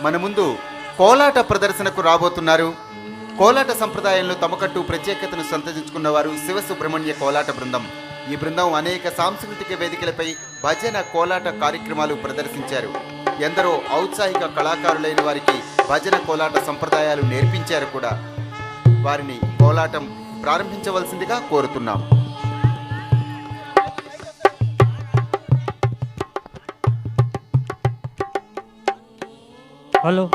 మన ముందు కోలాట ప్రదర్శనకు రాబోతున్నారు. కోలాట సంప్రదాయంలో తమకట్టు ప్రత్యేకతను సంతరించుకున్న వారు శివసుబ్రహ్మణ్య కోలాట బృందం. ఈ బృందం అనేక సాంస్కృతిక వేదికలపై భజన కోలాట కార్యక్రమాలు ప్రదర్శించారు. ఎందరో ఔత్సాహిక కళాకారులైన వారికి భజన కోలాట సంప్రదాయాలు నేర్పించారు కూడా. వారిని కోలాటం ప్రారంభించవలసిందిగా కోరుతున్నాం. హలో.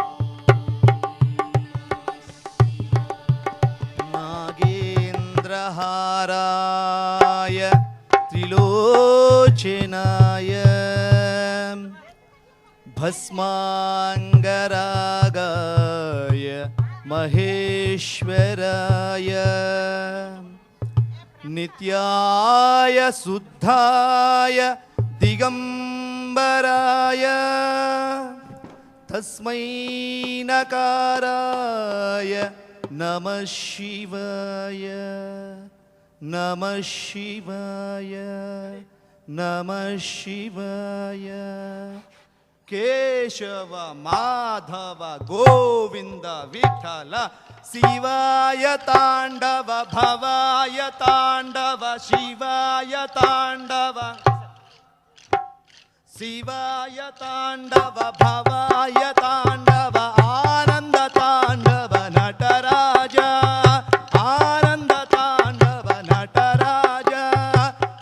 నాగేంద్రహారాయ త్రిలోచనాయ భస్మాంగరాగాయ మహేశ్వరాయ నిత్యాయ శుద్ధాయ దిగంబరాయ తస్మై నకారాయ నమః శివాయ నమః శివాయ నమః శివాయ. కేశవ మాధవ గోవింద విఠల శివాయ తాండవ భవాయ తాండవ శివాయ తాండవ శివాయ తాండవ భవాయ తాండవ ఆనంద తాండవ నటరాజ ఆనంద తాండవ నటరాజ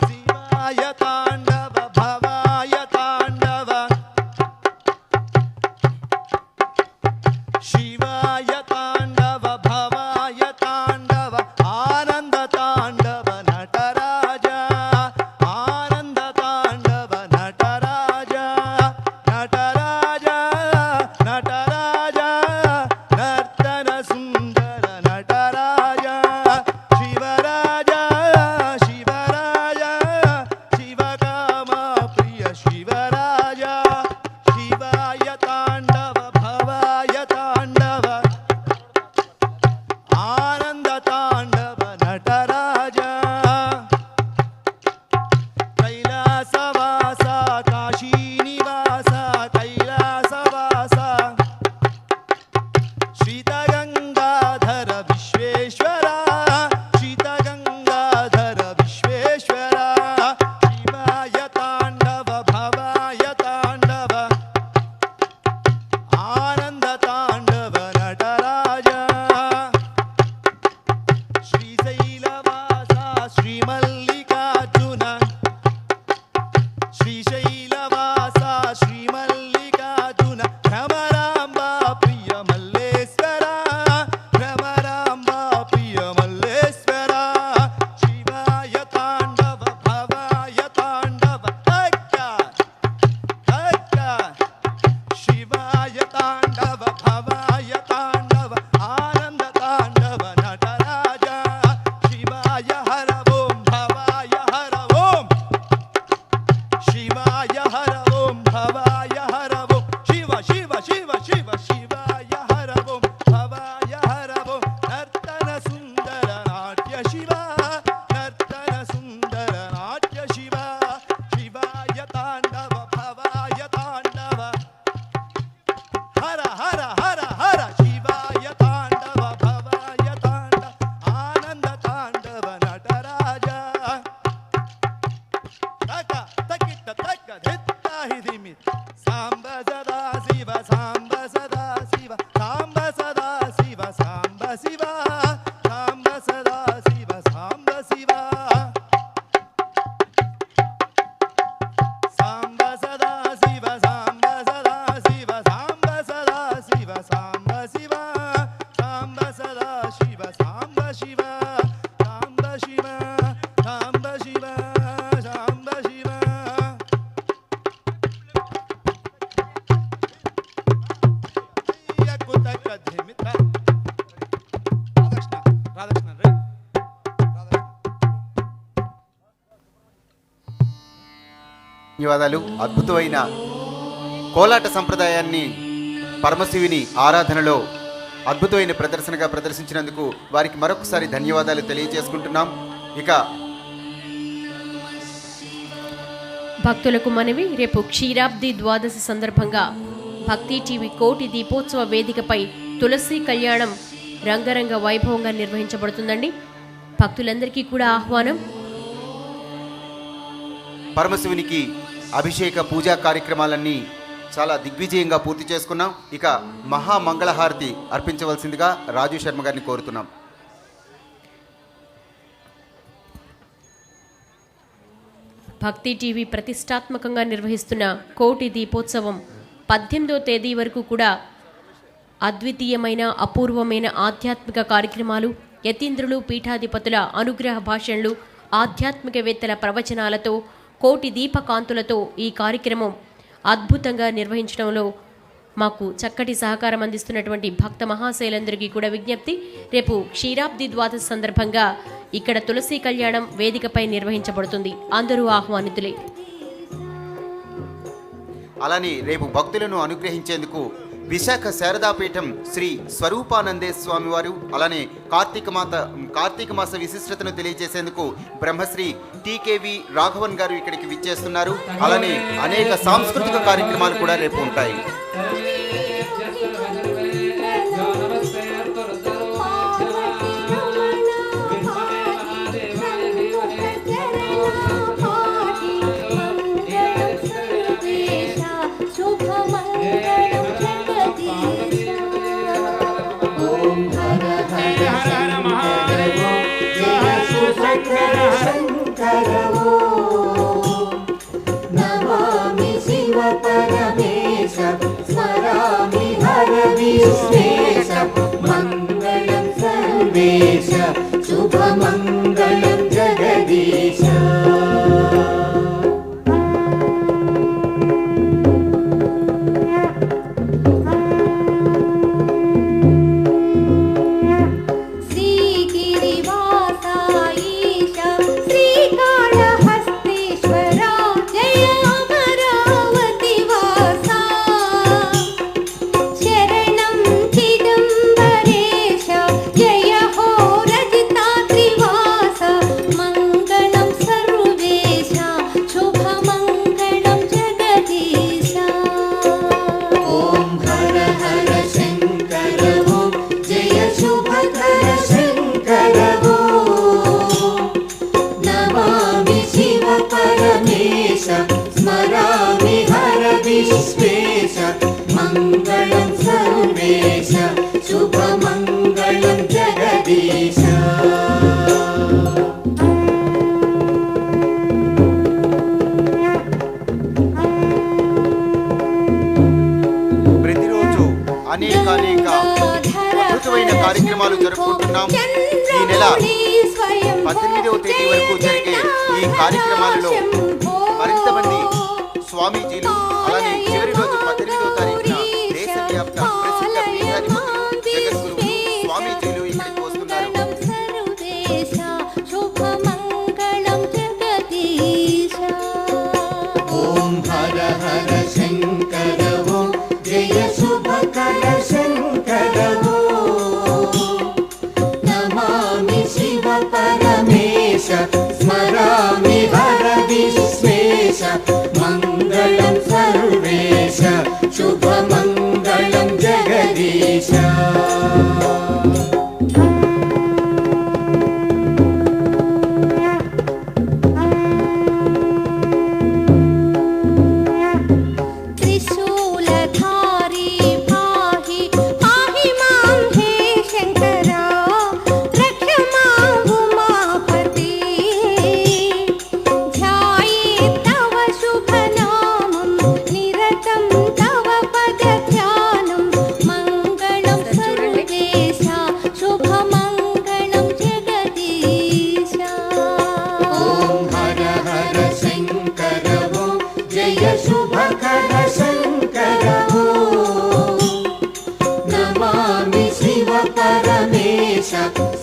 శివాయ తాండవ భవాయ తాండవ శివాయ తాండవ భవాయ తాండవ ఆనంద తాండవ నటరాజ ఆనంద తాండవ నటరాజ నటరాజ నటరాజ నర్తన సుందర నటరాజ శివరాజ శివరాజ శివకామ ప్రియ శివరాజ శివాయ తాండవ భవాయ తాండవ ఆనంద తాండవ నటరాజ కైలాసవాస కాశీనివాస కైలాసవాస శ్రీతగంగాధర విశ్వేశ్వర శ్రీతగంగాధర విశ్వేశ్వర శివాయ తాండవ భవాయ తాండవ ఆనంద తాండవ నటరాజ శ్రీశైలవాస శ్రీమల్లికార్జున శ్రీశైలవాస శ్రీమల్లికార్జున భ్రమరాంబ ప్రియ మల్లేశ్వర భ్రమరాంబ ప్రియ మల్లేశ్వర శివాయ తాండవ భవాయ తాండవ శివాయ తాండవ భవాయ తాండవ ఆనంద తాండవ నటరాజ శివాయ హర ఓం భవాయ హర ఓం శివాయ హర ఓం భవాయ హర ఓం శివ శివ శివ శివ శివాయ హర ఓం భవాయ హర ఓం నర్తన సుందర నాట్య శివ నర్తన సుందర నాట్య శివ శివాయ తాండవ భవాయ తాండవ హర హర హర హర శివాయ తాండవ భవాయ తాండవ ఆనంద తాండవ నటరాజ తక తకిట తక ధిత్త హిదిమి సాంబ సదా శివ సాంబ సదా శివ సాంబ సదా శివ సాంబ శివ సాంబ సదా శివ సాంబ శివ సాంబ సదా శివ సాంబ సదా శివ సాంబ సదా శివ సాంబ శివ సాంబ సదా శివ సాంబ శివ సాంబ శివ సాంబ శివ సాంబ శివ. యకుతక ధిమిత రాధాకృష్ణ రాధాకృష్ణ రే రాధాకృష్ణ. ధన్యవాదాలు. అద్భుతమైన కోలాట సంప్రదాయాన్ని పరమశివుని ఆరాధనలో అద్భుతమైన ప్రదర్శనగా ప్రదర్శించినందుకు వారికి మరొకసారి ధన్యవాదాలు తెలియజేసుకుంటున్నాం. ఇక భక్తులకు మనవి, రేపు క్షీరాబ్ది ద్వాదశి సందర్భంగా భక్తి టీవీ కోటి దీపోత్సవ వేదికపై తులసి కళ్యాణం రంగరంగ వైభవంగా నిర్వహించబడుతుందండి. భక్తులందరికీ కూడా ఆహ్వానం. పరమశివునికి అభిషేక పూజా కార్యక్రమాలన్నీ చాలా దిగ్విజయంగా పూర్తి చేసుకున్నాం. ఇక మహామంగళహారతి అర్పించవలసిందిగా రాజు శర్మ గారిని కోరుతున్నాం. భక్తి టీవీ ప్రతిష్టాత్మకంగా నిర్వహిస్తున్న కోటి దీపోత్సవం 18వ తేదీ వరకు కూడా అద్వితీయమైన అపూర్వమైన ఆధ్యాత్మిక కార్యక్రమాలు, యతీంద్రులు పీఠాధిపతుల అనుగ్రహ భాషణలు, ఆధ్యాత్మికవేత్తల ప్రవచనాలతో కోటి దీపకాంతులతో ఈ కార్యక్రమం అద్భుతంగా నిర్వహించడంలో మాకు చక్కటి సహకారం అందిస్తున్నటువంటి భక్త మహాశైలందరికీ కూడా విజ్ఞప్తి. రేపు క్షీరాబ్ది ద్వాదశి సందర్భంగా ఇక్కడ తులసి కళ్యాణం వేదికపై నిర్వహించబడుతుంది. అందరూ ఆహ్వానితులే. అలానే రేపు భక్తులను అనుగ్రహించేందుకు విశాఖ శారదాపీఠం శ్రీ స్వరూపానందేశ్వర స్వామి వారు, అలానే కార్తీక మాస విశిష్టతను తెలియజేసేందుకు బ్రహ్మశ్రీ టీకేవి రాఘవన్ గారు ఇక్కడికి విచ్చేస్తున్నారు. అలానే అనేక సాంస్కృతిక కార్యక్రమాలు కూడా రేపు ఉంటాయి. నమామి శివ పరమేశ స్మరామి హర విశ్వేశ మంగళం సర్వేశ శుభమంగళం జగదీశ. స్మరామి హర విశ్వేశ మంగళం సర్వేశ శుభమంగళం జగదీశ. ప్రతిరోజు అనేక అద్భుతమైన కార్యక్రమాలు జరుపుకుంటున్నాం. ఈ నెల 18వ తేదీ వరకు జరిగే ఈ కార్యక్రమాలలో మరింత మంది స్వామీజీలు, అలానే చివరి రోజు 18వ తారీఖున దేశవ్యాప్త ప్రసిద్ధ పీఠాధిపతులు, జగద్గురువులు, స్వామీజీలు ఇక్కడికి వస్తున్నారు. ఓం హర హర శంకర ఓం జయ శుభకర శంకర నమామి శివ పరమేశ స్మరామి హర విశ్వేశ మంగళం సర్వేశ శుభమంగళం జగదీశ.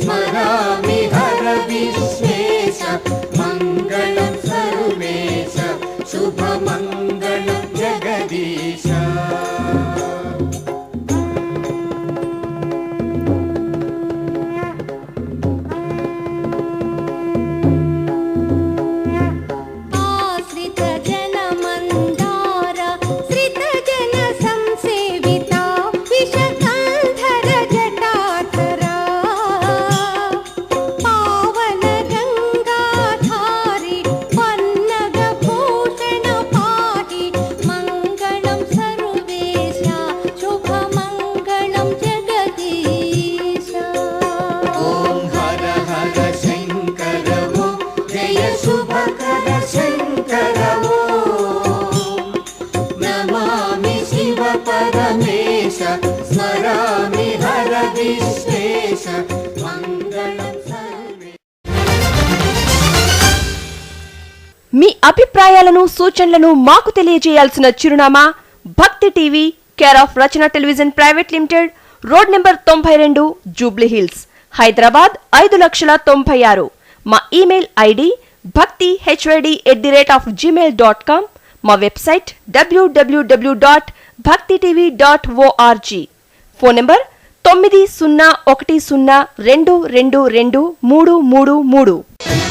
స్మరామి హర విశ్వేశ మంగళం సర్వేశ శుభమంగళం జగదీశ. ఆశ్రిత జన మందార శ్రిత జన సంసే परमेश स्मरामि हर विश्वेश मङ्गलं सर्वे। మీ అభిప్రాయాలను సూచనలను మాకు తెలియజేయాల్సిన చిరునామా భక్తి TV, care of Rachana television private limited, road number 92, Jubilee hills, Hyderabad 5,96,000. మా ఇమెయిల్ ఐడి bhakti@gmail.com. మా వెబ్సైట్ www.bhaktitv.org. Phone number 901012223333.